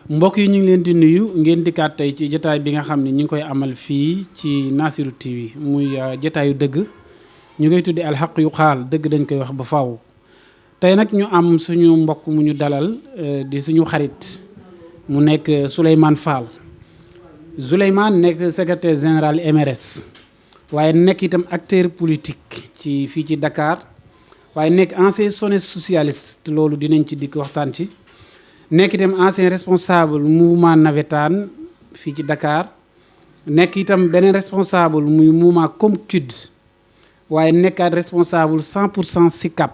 mbokk yi ñu ngi leen di nuyu ngeen dikkaat tey ci jotaay bi nga xam ne ñu ngi koy amal fii ci Nassirou TV muy jotaayu dëgg ñu ngay tuddi alxaq yu xaal dëgg dañ koy wax ba faaw. tey nag ñu am suñu mbokk mu ñu dalal di suñu xarit mu nekk Souleymane Fall Souleymane nekk secrétaire général MRS waaye nekk itam acteur politique ci fii ci Dakar waaye nekk ancien socialiste loolu dinañ ci dikk waxtaan ci. nekk itam ancien responsable mouvement navétane fii ci Dakar nekk itam beneen responsable muy mouvement COMCUD waaye nekkaat responsable 100% SICAP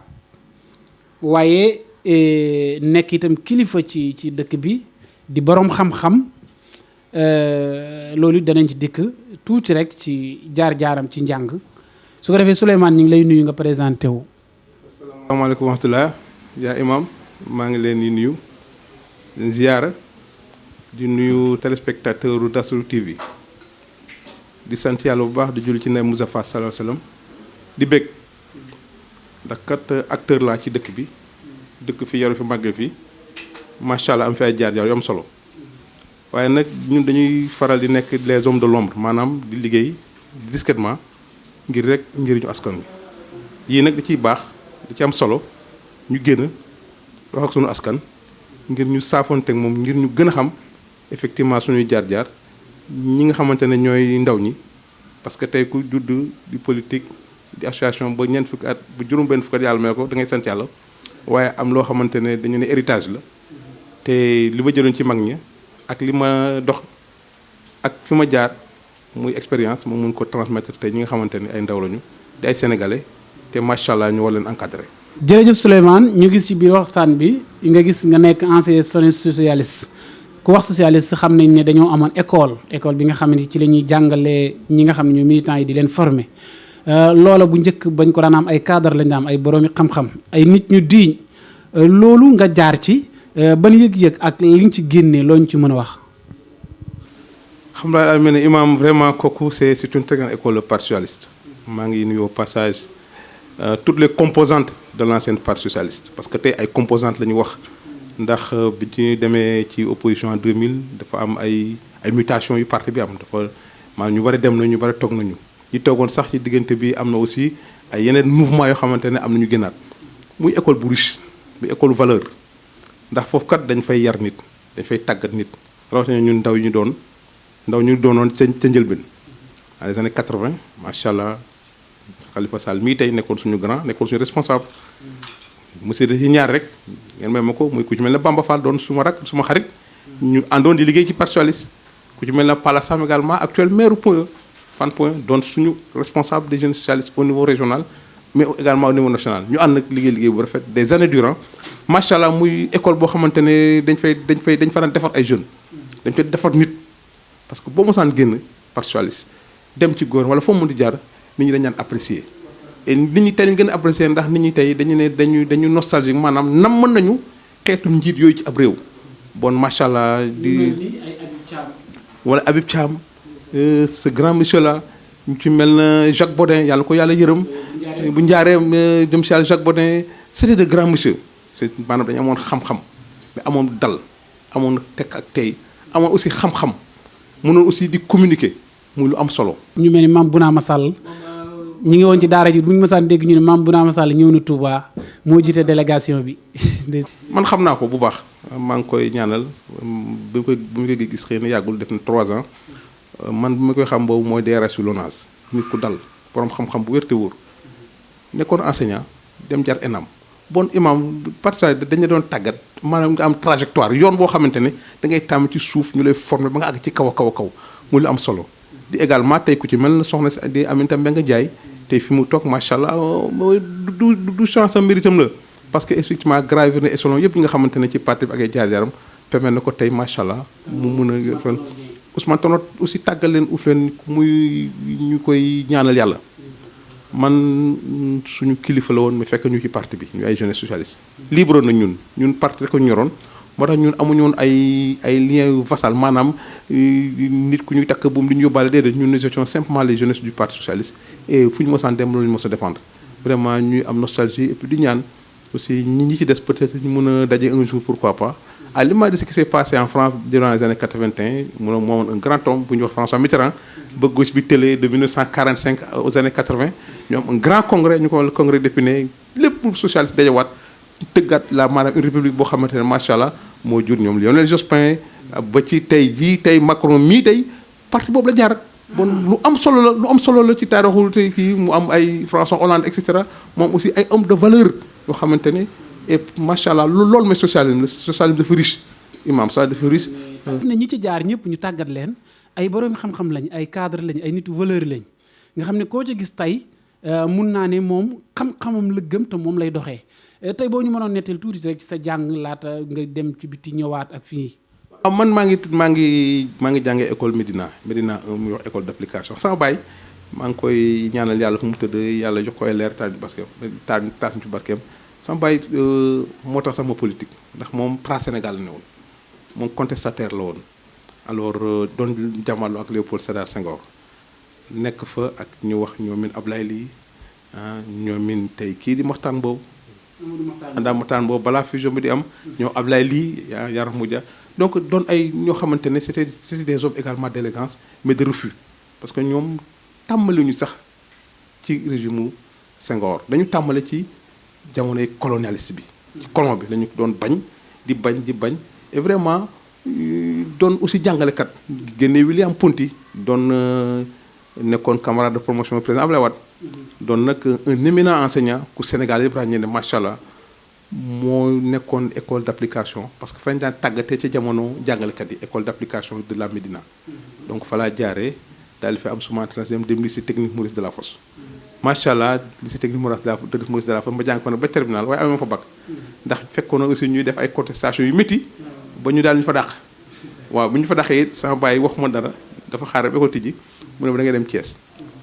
waaye nekk itam kilifa ci dëkk bi di borom xam-xam loolu danañ ci dikk tuuti rek ci jaar-jaaram ci njàng su ko defee Souleymane ñu ngi lay nuyu nga présenté wu. asalaamaaleykum wa rahmatulah yaa imam maa ngi leen di nuyu. ziyaara di nuyu téléspectateur u Nassirou TV di sant yàlla bu baax di julli ci ne Mustafa sallallahu alayhi wasallam di bëgg ndax kat acteur laa ci dëkk bi dëkk fi yaru fi màgge fi macha allah am fi ay jaar-jaar yu am solo waaye nag ñun dañuy faral di nekk les hommes de l'ombre maanaam di liggéey discrètement ngir rek njëriñu askan wi yii nag da ciy baax da ci am solo ñu génn wax ak sunu askan ngir ñu saafonteeg moom ngir ñu gën a xam effectivement suñuy jaar-jaar ñi nga xamante ne ñooy ndaw ñi parce que tey ku judd di politique di association ba ñeent fukki at bu juróom-benn fukki at yàlla may ko da ngay sant yàlla waaye am loo xamante ne dañu ne héritage la te li ma jëloon ci mag ñi ak li ma dox ak fi ma jaar muy expérience moom mun ko transmettre tey ñi nga xamante ne ay ndaw lañu di ay sénégalais te macha allah ñu war leen encadré. jërëjëf Souleymane ñu gis ci biir waxtaan bi nga gis nga nekk ancien socialiste ku wax socialiste xam nañ ne dañoo amoon école bi nga xam ne ci la ñuy jàngalee ñi nga xam ne ñoo militants yi di leen former loola bu njëkk bañ ko daan am ay cadre lañ daan am ay boroomi xam-xam ay nit ñu diiñ loolu nga jaar ci ban yëg-yëg ak li nga ci génnee loo ñu ci mën a wax. xam naa daal mel ne imam vraiment kooku c'est une très grande école de parti socialiste maa ngi nuyu au passage. Toutes les composantes de l'ancienne parti socialiste parce que tey ay composantes la ñu wax ndax bi ñu demee ci opposition en 2000 dafa am ay mutations yu parti bi am dafa maanaam ñu bari dem nañu ñu bari toog nañu ñi toogoon sax ci diggante bi am na aussi ay yeneen mouvement yoo xamante ne am na ñu gënaat muy école bu riche muy école valeur ndax foofu kat dañ fay yar nit dañ fay tàggat nit rawatina ñun ndaw ñu doonoon ca njëlbeen dans les années 80 macha allah. Khalifa Sall mii tey nekkoon suñu grand nekkoon suñu responsable monsieur de si ñaar rek ngeen may ma ko muy ku ci mel ne Bamba Fall doon suma rak suma xarit ñu àndoon di liggéey ci parti socialiste ku ci mel ne Pala Sam également actuel maire Fann Point doon suñu responsable des jeunes socialistes au niveau régional mais également au niveau national ñu ànd nag liggéey bu rafet des années durant macha allah muy école boo xamante ne dañ fa daan defar ay jeunes dañ fay defar nit parce que boo mosaan génn parti socialiste dem ci góor wala foo mën di jaar nit ñi dañu daan apprécier et nit ñi tey dañu gën a apprécier ndax nit ñi tey dañu ne dañu nostalgique maanaam nam mën nañu xeetu njiit yooyu ci ab réew bon macha allah di wala Habib Thiam ce grand monsieur là ñu ci mel na Jacques Bodin yàlla ko yàlla yërëm bu njaareem dem si yàlla Jacques Bodin c'était de grands monsieur c'est maanaam dañu amoon xam-xam mais amoon dal amoon tekk ak tey amoon aussi xam-xam mënoon aussi di communiquer muy lu am solo. ñu mel ni Mame Bounama Sall ñi ngi woon ci daara ji bu ñu mësaan dégg ñu ne Mame Bounama Sall ñëw na Touba moo jiite délégation bi. man xam naa ko bu baax maa ngi koy ñaanal bu mu koy gis xëy na yàggul def na 3 ans man bu ma koy xam boobu mooy DRH su LONASE nit ku dal borom xam-xam bu wér te wóor nekkoon enseignant dem jar ENAM bon imam parce que dañu doon tàggat maanaam nga am trajectoire yoon boo xamante ne da ngay tàmm ci suuf ñu lay former ba nga àgg ci kaw a kaw muy lu am solo. di également tey ku ci mel na soxna si di Aminata Mbengue Ndiaye tey fi mu toog macha allah du chance am méritam la parce que effectivement gravir na échelon yëpp yi nga xamante ne ci parti bi ak ay jaar-jaaram permettre na ko tey macha allah mu mun a fan Ousmane Tanor aussi tàggal leen uf leen muy ñu koy ñaanal yàlla man suñu kilifa la woon mais fekk ñu ci parti bi ñu ay jeunesse socialiste libre na ñun parti rek ko ñoroon moo tax ñun amuñu woon ay liens yu vassal maanaam nit ku ñuy takk buum di ñu yóbbaale déedéet ñun nous étions simplement les jeunesses du parti socialiste et fu ñu mosaan dem loolu ñu mos a défendre vraiment ñuy am nostalgie et puis di ñaan aussi ñi ci des peut-être ñu mën a daje un jour pourquoi pas à l'image de ce qui s'est passé en France durant les années 81 mu moomoon un grand homme bu ñuy wax François Mitterrand ba gauche bi télé de 1945 aux années 80 ñu am un grand congrès ñu ko le congrès d'Épinay lépp socialiste dajawaat tëggaat la maanaam une république boo xamante ne macha allah moo jur ñoom Lionel Jospin ba ci tey jii tey Macron mii tey parti boobu la jaar. bon lu am solo la ci taarixu tey kii mu am ay François Hollande et cetera moom aussi ay homme de valeur yoo xamante ne et macha allah loolu mooy socialisme dafa riche imam ça dafa riche. ne ñi ci jaar ñëpp ñu tàggat leen ay borom xam-xam lañ ay cadre lañ ay nitu valeur lañ nga xam ne koo ci gis tey mun naa ne moom xam-xamam la gëm te moom lay doxee tey boo ñu mënoon nettali tuuti rek ci sa jàng laata nga dem ci biti ñëwaat ak fii. man maa ngi jàngee école Médina 1 muy wax école d'application sama baay maa ngi koy ñaanal yàlla fu mu tëdd yàlla jox koy leer taal basket taas ñu ci barkeem sama baay moo tax sama politique ndax moom pra Sénégal la ne woon moom contestataire la woon alors doon jàmmaloo ak Léopold Sédar Senghor nekk fa ak ñu wax ñoomin Ablaye Ly ñoomin tey kii di Maxtaan boobu Maxtaan boobu balaa fusion bi di am ñoo Ablaye Ly Yaram Moudia donc doon ay ñoo xamante ne c'était des hommes également d'élégance mais de refus parce que ñoom tàmmali ñu sax ci régime u Senghor dañu tàmmale ci jamonoy colonialiste bi ci colon bi lañu doon bañ di bañ et vraiment doon aussi jàngalekat génne William Ponty doon nekkoon camarade de promotion président Abdoulaye Wade doon nag un éminent enseignant ku Sénégal yëpp ràññee ne macha allah moo nekkoon école d'application parce que fañ daan tàggatee ca jamono jàngalekat yi école d'application de la Médina donc fa laa jaaree daal di fi am suma troisième dem lycée technique Maurice Delafosse macha allah lycée technique Maurice Delafosse ma jàng ko nag ba terminal waaye amee ma fa bac ndax fekkoon na aussi ñuy def ay contestation yu métti ba ñu daal ñu fa dàq waaw bu ñu fa dàqee it sama baay waxuma dara dafa xaaral ba école tijji mu ne ba da ngay dem Thiès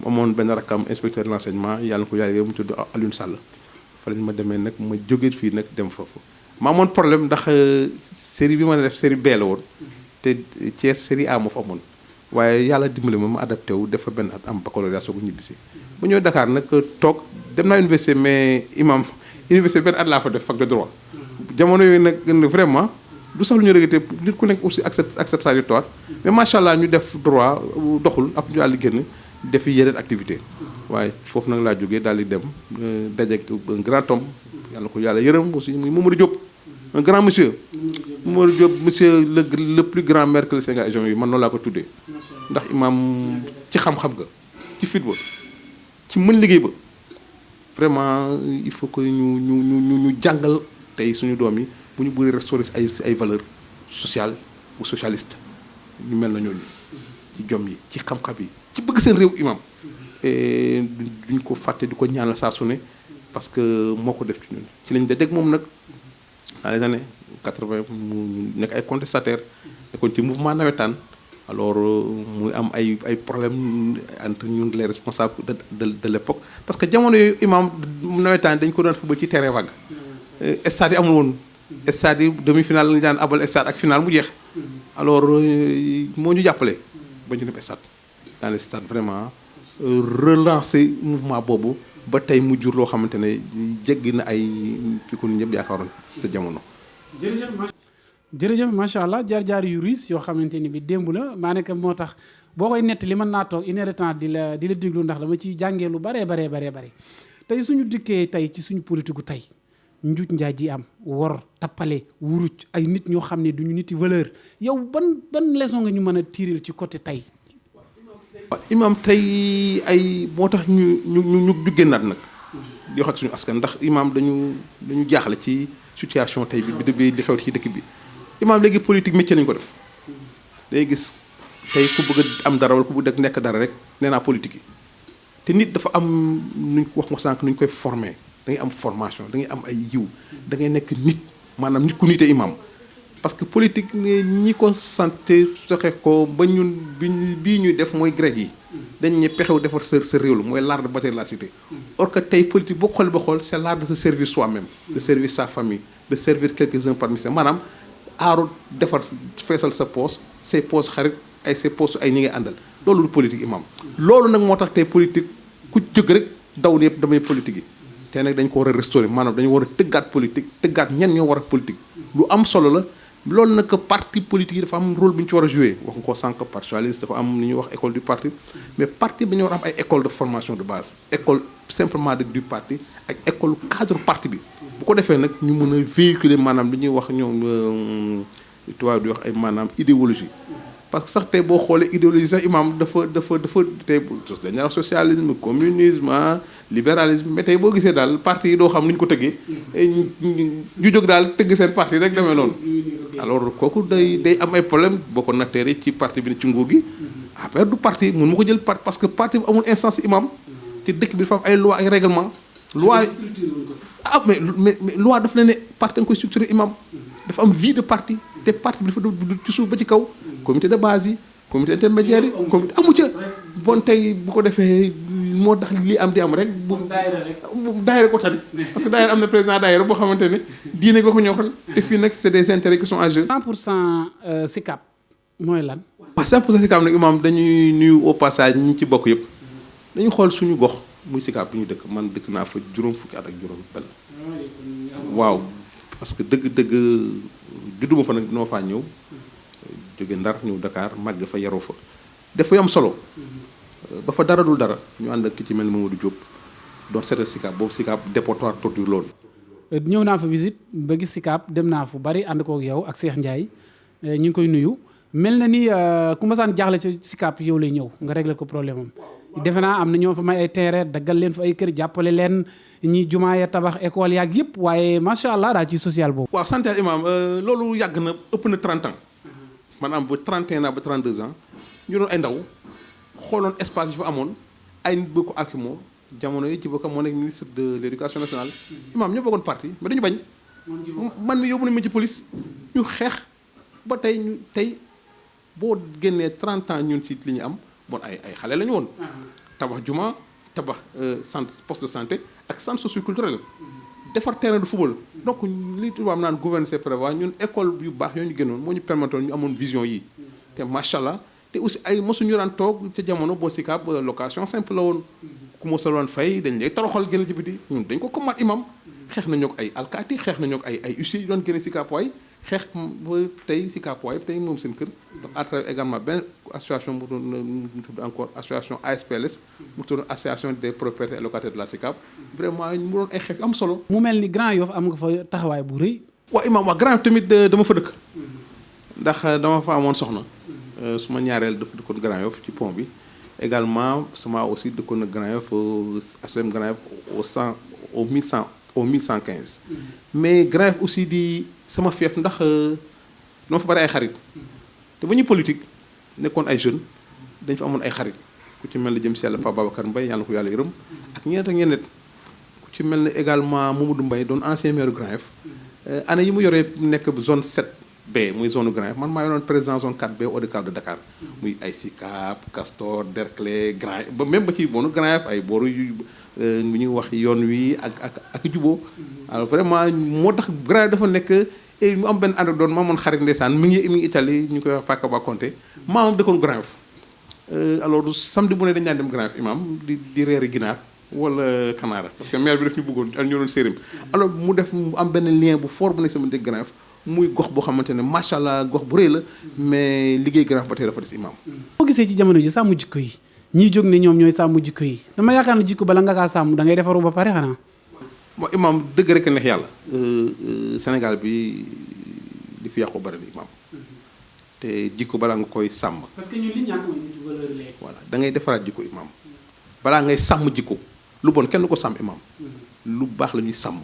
amoon benn rakam inspecteur de l'enseignement yàlla na ko yàlla mu tudd Alioune Sall fa lañ ma demee nag ma jógee fii nag dem foofu ma amoon problème ndax série bi ma def série B la woon te Thiès série A moo fa amoon waaye yàlla dimbali ma adapté wu def fa benn at am baccalauréat soo ko ñibbisi bu ñëw Dakar nag toog dem naa université mais imam université benn at laa fa def fac de droit jamono yooyu nag vraiment du sax lu ñu regretté nit ku nekk aussi ak sa trajectoire mais macha allah ñu def droit doxul ab ñu àlli génn defi yeneen activité waaye foofu nag laa jógee daal di dem dajeeg un grand homme yàlla ko yàlla yërëm aussi muy Mamadou Diop un grand monsieur Mamadou Diop monsieur le plus grand maire que le Sénégal yi man noonu laa ko tuddee ndax imam ci xam-xam ga ci fit ba ci mën liggéey ba vraiment il faut que ñu jàngal tey suñu doom yi bu ñu bëri restaurer ay valeurs sociales ou socialistes ñu mel na ñooñu ci jom yi ci xam-xam yi ci bëgg seen réew imam et duñ ko fàtte di ko ñaanal saa su ne parce que moo ko def ci ñun ci lañ dajeeg moom nag dans les années 80 mu nekk ay contestataires nekkoon ci mouvement nawetaan alors muy am ay problèmes entre ñun les responsables de l'époque parce que jamono yooyu imam nawetaan dañ ko doon football ci terrain vague stade yi amul woon stade yi demi-finale lañu daan abal stade ak finale mu jeex alors moo ñu jàppale ba ñu dem stade dans les stades vraiment relancer mouvement boobu ba tey mu jur loo xamante ne jéggi na ay fi ko ñëpp yaakaaroon sa jamono. jërëjëf macha allah jaar-jaar yu riis yoo xamante ni bi démb la maa nekk moo tax boo koy nettali mën naa toog une heure de temps di la déglu ndax dama ciy jàngee lu baree tey suñu dikkee tey ci suñu politique tey njuuj njaay ji am wor tappale wuruj ay nit ñoo xam ne duñu niti valeur yow ban leçon nga ñu mën a tirer ci côté tey. imam tey ay moo tax ñu génnaat nag di wax ak suñu askan ndax imam dañu jaaxle ci situation tey bi li xew ci dëkk bi imam léegi politique métier lañu ko def day gis tey ku bëgg a am dara wala ku bëgg nekk dara rek nee naa politique yi te nit dafa am nuñ ko wax nga sànq nuñ koy former da ngay am formation da ngay am ay yiw da ngay nekk nit maanaam nit ku nite imam parce que politique ñi ko santé soxe ko ba ñun bii ñuy def mooy grec yi dañ ne pexew defar sa réew la mooy l'art de bâtir la cité or que tey politique boo xool ba xool c'est l'art de se servir soi-même de servir sa famille de servir quelques-uns parmi ces maanaam aaru defar feesal sa poos say poos xarit ay say poos ay ñi ngay àndal loolu lu politique imam loolu nag moo tax tey politique ku jóg rek daw yëpp damay politique yi te nag dañ ko war a restaurer maanaam dañu war a tëggaat politique tëggaat ñen ñoo war a politique lu am solo la loolu nag parti politique yi dafa am rôle bu ñu ci war a jouer wax nga ko sànq parti socialiste dafa am li ñuy wax école du parti mais parti bi ñu war a am ay école de formation de base école simplement du parti ak école cadre parti bi bu ko defee nag ñu mën a véhiculer maanaam li ñuy wax ñoom tubaab di wax ay maanaam idéologie parce que sax tey boo xoolee idéologie sax imam dafa tey dañuy wax socialisme communisme libéralisme mais tey boo gisee daal parti yi doo xam ni ñu ko tëggee ñu jóg daal tëgg seen parti rek demee noonu alors kooku day am ay problème boo ko natteere ci parti bi ne ci nguur gi affaire du parti mun ma ko jël parti parce que parti bi amul instance imam te dëkk bi dafa am ay loi ay règlement loi mais loi daf la ne parti nga koy structuré imam dafa am vie de parti te parti bi dafa ci suuf ba ci kaw comité de base yi comité intermédiaire yi comité amu ca bon tey bu ko defee moo tax lii am di am rek bu daayira ko tani parce que daayira am na président daayira boo xamante ne diine nga ko ñoxal te fii nag c'est des intérêts qui sont en jeu 100% SICAP mooy lan waaw 100% SICAP nag imam dañuy nuyu au passage ñi ci bokk yëpp dañu xool suñu gox muy SICAP bi ñu dëkk man dëkk naa fa juróom fukki at ak juróom benn waaw parce que dëgg-dëgg judduma fa nag dina faa ñëw jóge Ndar ñëw Dakar màgg fa yaroo fa def fa am solo ba fa dara dul dara ñu ànd ak ki ci mel ni Mamadou Diop doon seetal SICAP boobu SICAP dépotoir torture loolu ñëw naa fa visite ba gis SICAP dem naa fu bari ànd kook yow ak Cheikh Ndiaye ñu ngi koy nuyu mel na ni ku masaan jaaxle ci SICAP yow lay ñëw nga régler ko problème am defe naa am na ñoo fa may ay terrain daggal leen fa ay kër jàppale leen ñi jumaa ya tabax école yaag yëpp waaye macha allah daal ci social boobu. waaw sant imam loolu yàgg na ëpp na 30 ans maanaam ba 31 ans ba 32 ans ñu doon ay ndaw xooloon espace yi fa amoon ay nit boo ko akimoo jamono yi ci bokk moo nekk ministre de l'éducation nationale imam ñoo bokkoon parti mais dañu bañ man mi yóbbu nañu ma ci police ñu xeex ba tey boo génnee 30 ans ñun ci li ñu am bon ay xale la ñu woon tabax juma tabax centre poste de santé ak centre socio-culturel defar terrain de football donc li tubaab naan gouverner c'est prévoir ñun école yu baax yooyu ñu génnoon moo ñu permettre ñu amoon vision yi te macha allah te aussi ay mosuñu daan toog ca jamono boo SICAP location simple la woon ku mosal woon fay dañ lay toroxal génn ci biti ñun dañ ko commat imam xeex nañoo ak ay alkaati xeex nañoo ak ay huissiers yu doon génne SICAP waay xeex ba tey SICAP waay tey moom seen kër donc à travers également benn association bu doon tudd encore association ASPLS mu tudd association des propriétaires et locataires de la SICAP vraiment mu doon ay xeex yu am solo. mu mel ni Grand Yoff am nga fa taxawaay bu rëy. waaw imam wax Grand Yoff tamit dama fa dëkk ndax dama fa amoon soxna suma ñaareel dafa dëkkoon Grand Yoff ci pont bi également sama aussi dëkkoon na Grand Yoff HLM Grand Yoff au 1115 mais Grand Yoff aussi di sama fief ndax dama fa bari ay xarit te ba ñuy politique nekkoon ay jeunes dañ fa amoon ay xarit ku ci mel ne jëm si yàlla Pape Babacar Mbaye yàlla ko yàlla yërëm ak ñeneen ak ñeneen ku ci mel ne également Mamadou Mbaye doon ancien maire Grand Yoff année yi mu yoree nekk zone 7B muy zone Grand Yoff man maa yoroon président zone 4B ODCAV de Dakar muy ay SICAP Castor Derklé Grand Yoff ba même ba ci boonu Grand Yoff ay booru yu bu ñuy wax yoon wi ak juboo alors vraiment moo tax Grand Yoff dafa nekk et mu am benn anecdote maa moon xarit ndeysaan mi ngi Italie ñu koy wax Pacaba Conté maamam dëkkoon Grand Yoff alors samedi bu ne dañu daan dem Grand Yoff imam di reeri ginaar wala kanaara parce que maire bi daf ñu bëggoon ak ñu doon séeréem alors mu def mu am benn lien bu fort bu nekk sama dégg Grand Yoff muy gox boo xamante ne macha allah gox bu rëy la mais liggéey Grand Yoff ba tey dafa des imam boo gisee ci jamono ji sàmm jikko yi ñiy jóg ne ñoom ñooy sàmm jikko yi dama yaakaar ne jikko bala nga kaa sàmm da ngay defaru ba pare xanaa moo imam dëgg rek neex yàlla Sénégal bi li fi yàqu bari na imam te jikko balaa nga koy sàmm parce que ñun li ñàkk mooy nit valeur léegi voilà da ngay defaraat jikko imam balaa ngay sàmm jikko lu bon kenn du ko sàmm imam lu baax la ñuy sàmm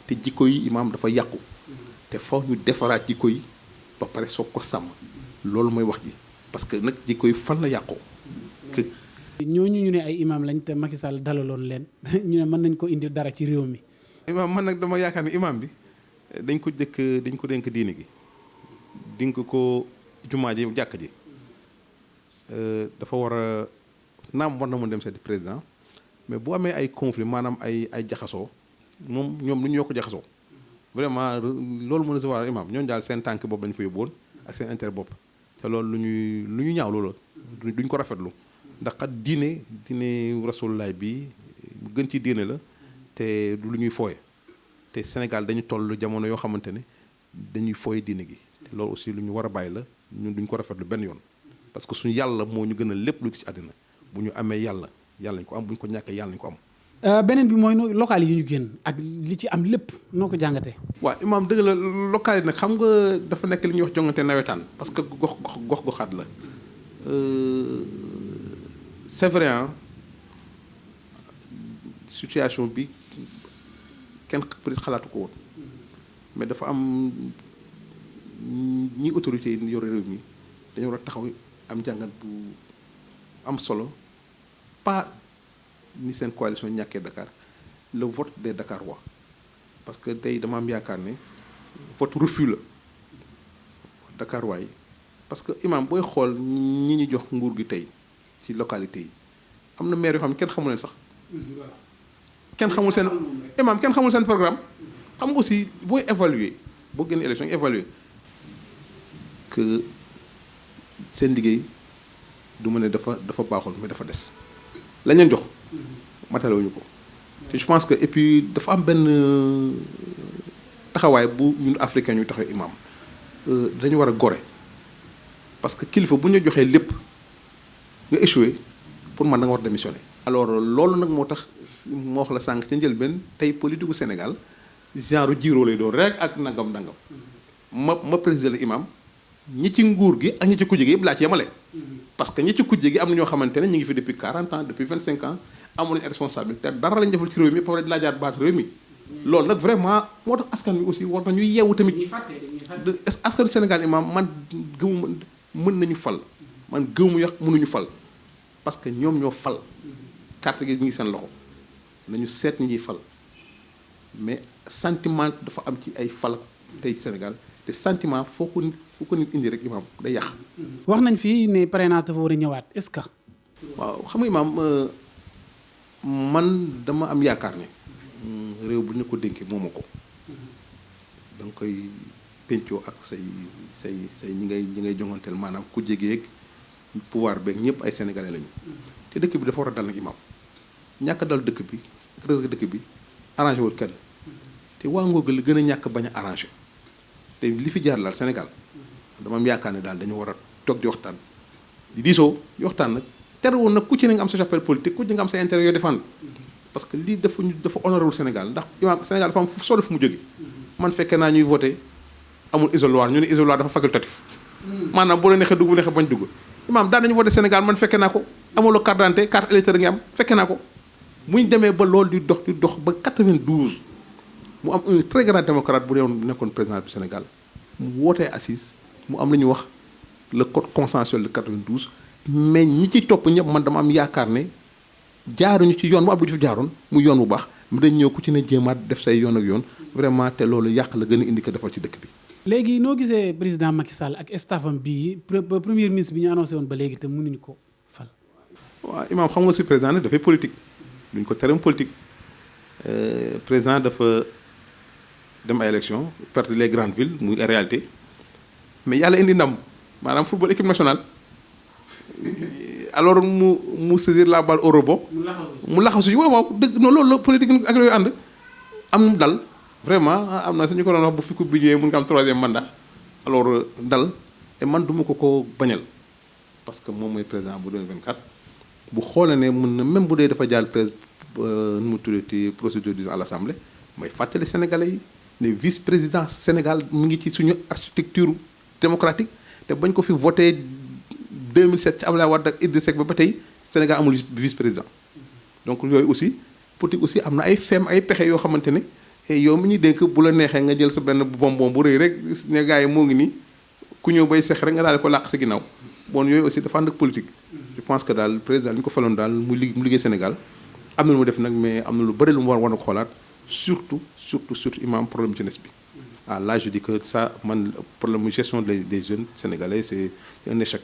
te jikko yi imam dafa yàqu te faw ñu defaraat jikko yi ba pare soog ko sàmm loolu mooy wax ji parce que nag jikko yi fan la yàqoo que ñooñu ñu ne ay imam lañ te Macky Sall dalaloon leen ñu ne mën nañ ko indi dara ci réew mi imam man nag dama yaakaar ne imam bi dañ ko dénk diine gi dénk ko jumaa ji jàkk ji dafa war a naam war na mën dem seeti président mais bu amee ay conflit maanaam ay jaxasoo moom ñoom lu ñu yokk jaxasoo vraiment loolu mën a recevoir imam ñooñu daal seen tànk bopp lañu fa yóbbuwoon ak seen intérêt bopp te loolu lu ñu ñaaw loola duñ ko rafetlu ndax kat diine rasulullaay bi gën ci diine la te du lu ñuy fooye te Sénégal dañu toll jamono yoo xamante ne dañuy fooye diine gi loolu aussi lu ñu war a bàyyi la ñun duñ ko rafetlu benn yoon parce que suñu yàlla moo ñu gën a lépp lu ci àddina bu ñu amee yàlla ñu ko am bu ñu ko ñàkkee yàlla ñu ko am. beneen bi mooy local yi ñu génn ak li ci am lépp noo ko jàngatee. waaw imaam dëgg la local yi nag xam nga dafa nekk li ñuy wax jongante nawetaan parce que gox-goxaat la c'est vrai situation bi kenn peut-être xalaatu ko woon mais dafa am ñi autorités yi yor réew mi dañoo war a taxaw am jàngat bu am solo pas ni seen coalition ñàkkee Dakar le vote des Dakarois parce que tey dama am yaakaar ne vote refus la Dakarois yi parce que imam booy xool ñi ñu jox nguur gi tey ci localité yi am na maire yoo xam ne kenn xamu leen sax kenn xamul seen imam kenn xamul seen programme xam nga aussi booy évaluer boo génn élection évaluer que seen liggéey du ma ne dafa baaxul mais dafa des lañ leen jox matalewuñu ko te je pense que et puis dafa am benn taxawaay bu ñun africain ñu taxaw imam dañu war a gore parce que kilifa bu ñu joxee lépp nga échoué pour man da nga war démissionner. alors loolu nag moo tax moo wax la sànq ca njëlbeen tey politique gu Sénégal genre jiiroo lay doon rek ak nangam ma président la imam ñi ci nguur gi ak ñi ci kujje gi yëpp laa ci yemale. parce que ñi ci kujje gi am na ñoo xamante ne ñu ngi fi depuis 40 ans depuis 25 ans amoon nañu responsabilité dara lañu defal ci réew mi ba pare di laajaat baat réew mi. loolu nag vraiment moo tax askan wi aussi war nañu yeewu tamit. askan Sénégal imam man gëmuma mën nañu fal man gëmu yàq mënuñu fal parce que ñoom ñoo fal carte gi ñu ngi seen loxo nañu seet ñi ñuy fal mais sentiment dafa am ci ay fal tey Sénégal te sentiment foo ko nit indi rek imam day yàq. wax nañ fii ne parrainage dafa war a ñëwaat est-ce que. waaw xam nga imam man dama am yaakaar ne réew bu ñu ko dénkee moomu ko da nga koy pencoo ak say ñi ngay jonganteel maanaam ku jegeeg pouvoir beeg ñëpp ay sénégalais lañu. te dëkk bi dafa war a dal nag imam ñàkk dal dëkk bi réew dëkk bi arrangé wul kenn te waa ngóog la gën a ñàkk bañ a arrangé te li fi jaar daal Sénégal dama am yaakaar ne daal dañu war a toog di waxtaan di diisoo di waxtaan nag terewul nag ku ci ne nga am sa chapelle politique ku ci nga am sa intérêt yoo défendre parce que lii dafa honorewul Sénégal ndax imam Sénégal dafa am fu solo fu mu jóge man fekkee naa ñuy voté amul isoloir ñu ne isoloir dafa facultatif maanaam boo la neexee dugg bu neexee bañ dugg imam daan nañu voté Sénégal man fekkee naa ko amuloo carte d'identité carte électeur ngi am fekkee naa ko bu ñu demee ba loolu di dox ba 92 mu am un très grand démocrate bu nekkoon président du Sénégal mu wootee assise mu am lu ñuy wax le code consensuel de 92 mais ñi ci topp ñëpp man dama am yaakaar ne jaaruñu ci yoon mu am lu ñu fi jaaroon mu yoon bu baax mu dañ ñëw ku ci ne jéemaat def say yoon ak yoon vraiment te loolu yàq la gën a indi ko defal ci dëkk bi. léegi noo gisee président Macky Sall ak staffam bii premier ministre bi ñu annoncé woon ba léegi te mënuñu ko fal. waaw imam xam nga si président nag dafay politique duñ ko terem politique président dafa dem ay élection perte les grandes villes muy réalité mais yàlla indi ndam maanaam football équipe nationale alors mu saisir la balle au rebond mu laxasu yi waaw dëgg non loolu la politique ak yooyu ànd am dal vraiment am na suñu ko doon wax bu fi coupe bi ñëwee mun nga am 3e mandat alors dal et man duma ko bañal parce que moom mooy président bu 2024 bu xoolee ne mën na même bu dee dafa jàll nu mu tuddati procédure à l'Assemblée mooy fàttali Sénégalais yi ne vice président Sénégal mu ngi ci suñu architecture démocratique te bañ ko fi voté 2007 ci Abdoulaye Wade ak Idrissa Seck ba tey Sénégal amul vice président donc yooyu aussi politique aussi am na ay ay pexe yoo xamante ne yow mi ñuy dénk bu la neexee nga jël sa benn bonbon bu rëy rek ne gars yi moo ngi nii ku ñëw bay sex rek nga daal di ko làq sa ginnaaw bon yooyu aussi dafa ànd ak politique. je pense que daal président li ñu ko faloon daal mu liggéey Sénégal am na lu mu def nag mais am na lu bëri lu mu war na ko xoolaat surtout imam problème jeunesse bi. ah là je dis que ça man problème gestion des jeunes sénégalais c'est un échec.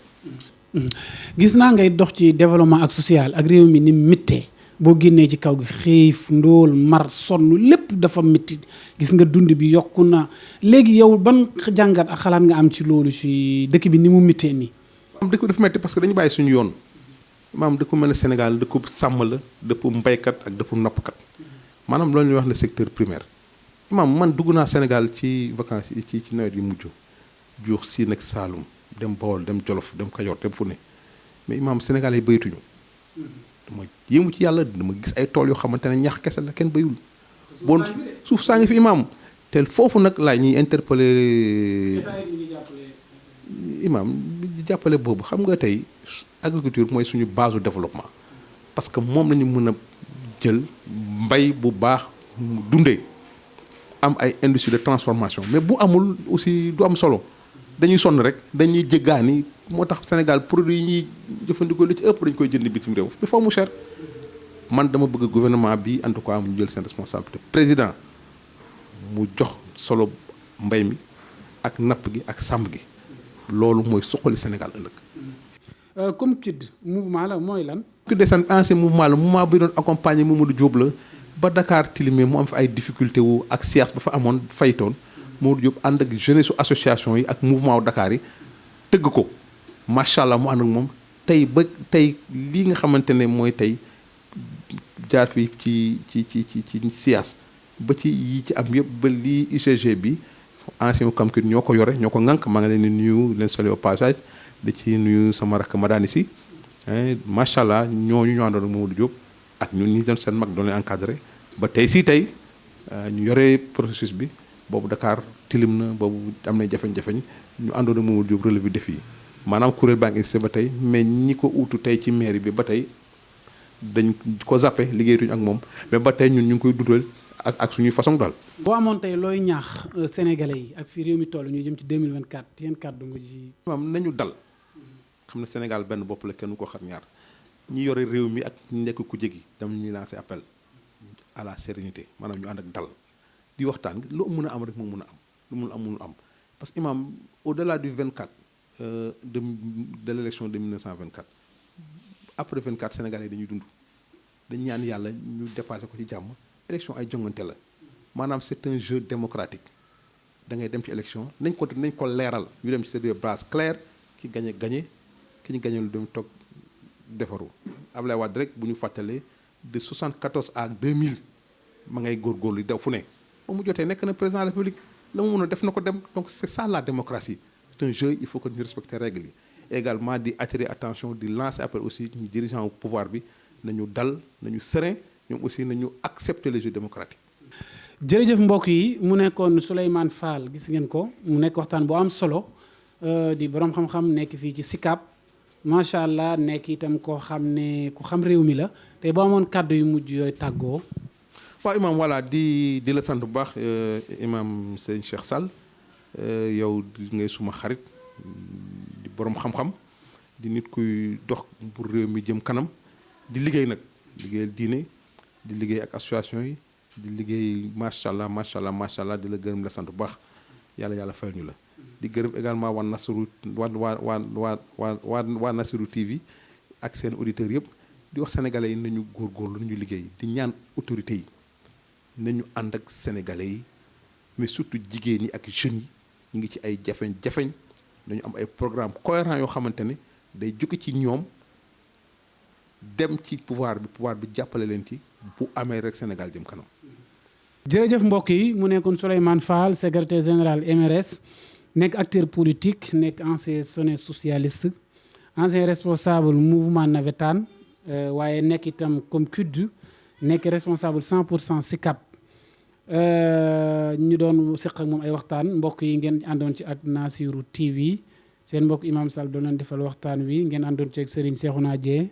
gis naa ngay dox ci développement ak social ak réew mi ni mittee boo génnee ci kaw gi xiif ndóol mar sonn lépp dafa mitti gis nga dund bi yokku na léegi yow ban jàngat ak xalaat nga am ci loolu ci dëkk bi ni mu mittee nii. am dëkk bi dafa metti parce que dañu bàyyi suñu yoon maanaam dëkku mel ne Sénégal dëkku sàmm la dëkku mbaykat ak dëkku nappkat maanaam loolu ñuy wax le secteur primaire maanaam man dugg naa Sénégal ci vacances yi ci nawet yi mujj jox Siin ak Saalum dem Bawol dem Jolof dem Kajoor dem fu ne mais imaam sénégalais yi béytuñu dama yéemu ci yàlla dama gis ay tool yoo xamante ne ñax kese la kenn béyul bon suuf saa ngi fi imaam te foofu nag laa ñuy interpeller imaam jàppale boobu xam nga tey agriculture mooy suñu base de développement parce que moom la ñu mën a jël mbay bu baax mu dundee am ay industrie de transformation mais bu amul aussi du am solo dañuy sonn rek dañuy jéggaani moo tax Sénégal produit yi ñuy jëfandikoo li ci ëpp dañu koy jënd bitim réew il faut mu cher man dama bëgg gouvernement bi en tout cas mu jël seen responsabilité président mu jox solo mbay mi ak napp gi ak sàmm gi loolu mooy suqali Sénégal ëllëg. comme CUD mouvement la mooy lan. CUD seen ancien mouvement la mouvement bi doon accompagner Mamadou Diop la ba Dakar tilimé mu am fi ay difficulté wu ak siyaas ba fa amoon faytoon Mamadou Diop ànd ak jeunesse su association yi ak mouvement wu Dakar yi tëgg ko macha allah mu ànd ak moom tey ba tey lii nga xamante ne mooy tey jaar fi ci siyaas ba ci yi ci am yëpp ba lii UCG bi ancien CAMCUD ñoo ko yore ñoo ko ŋànk maa ngi leen di nuyu leen saluer au passage di ci nuyu sama rakk Madani si macha allah ñooñu ñu àndoon ak Mamadou Diop ak ñun ñi doon seen mag doon leen encadré ba tey si tey ñu yore processus bi boobu Dakar tilim na boobu am na jafeñ-jafeñ ñu àndoon ak Mamadou Diop relevé défi yi maanaam kuréel baa ngi existé ba tey mais ñi ko uutu tey ci mairie bi ba tey dañ ko zappé liggéeyatuñu ak moom mais ba tey ñun ñu ngi koy dundal ak suñuy façon daal. boo amoon tey looy ñaax sénégalais yi ak fii réew mi toll ñu jëm ci 2024 yéen kàddu nga ci. maanaam nañu dal xam ne Sénégal benn bopp la kenn ko xar ñaar ñi yore réew mi ak ñi nekk ku jégi dama ñuy lancé appel à la sérénité maanaam ñu ànd ak dal di waxtaan lu mën a am rek moo mën a am lu mun am mënul am parce que imam au delà du 24 de l' élection de 1924 après 24 sénégalais yi dañuy dund dañ ñaan yàlla ñu dépassé ko ci jàmm. élection ay jongante la maanaam c'est un jeu démocratique da ngay dem ci élection nañ ko leeral ñu dem ci c'est des bases claires ki gagné ki ñu gagné lu dem toog defaru Ablaye Wade rek bu ñu fàttalee de 74 à 2000 ma ngay góorgóorlu daw fu ne ba mu jotee nekk na président de la République la mu mën a def na ko dem donc c'est ça la démocratie c'est un jeu il faut que ñu respecter règles yi également di attirer attention di lancer appel aussi ñu dirigeant au pouvoir bi nañu dal nañu serein ñoom aussi nañu accepter les jeux démocratiques. jërëjëf mbokk yi mu nekkoon Souleymane Fall gis ngeen ko mu nekk waxtaan bu am solo di borom xam-xam nekk fii ci SICAP macha allah nekk itam koo xam ne ku xam réew mi la te boo amoon kàddu yu mujj yooyu tàggoo. waaw imam voilà di la sant bu baax imam sëñ Cheikh Sall yow ngay suma xarit di borom xam-xam di nit kuy dox pour réew mi jëm kanam di liggéey nag liggéeyal diine. di liggéey ak association yi di liggéey macha allah di la gërëm la sant bu baax yàlla fayal ñu la di gërëm également waa Nasru waa Nasru TV ak seen auditeurs yëpp di wax sénégalais yi nañu góorgóorlu nañu liggéey di ñaan autorités yi nañu ànd ak sénégalais yi mais surtout jigéen ñi ak jeunes yi ñu ngi ci ay jafeñ dañu am ay programme cohérent yoo xamante ne day jóge ci ñoom dem ci pouvoir bi jàppale leen ci bu amee rek Sénégal jëm kanam. jërëjëf mbokk yi mu nekkoon Souleymane Fall secrétaire général MRS nekk acteur politique nekk ancien socialiste ancien responsable mouvement navétane waaye nekk itam comme CUD nekk responsable 100% SICAP ñu doon seq ak moom ay waxtaan mbokk yi ngeen àndoon ci ak Nassirou TV seen mbokk Imam Sall doon leen defal waxtaan wi ngeen àndoon ci ak Serigne Cheikhouna Dieng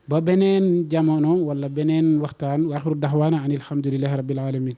ba beneen jamono wala beneen waxtaan waaxiru daxwaana an alhamdulillahi rabbil alamin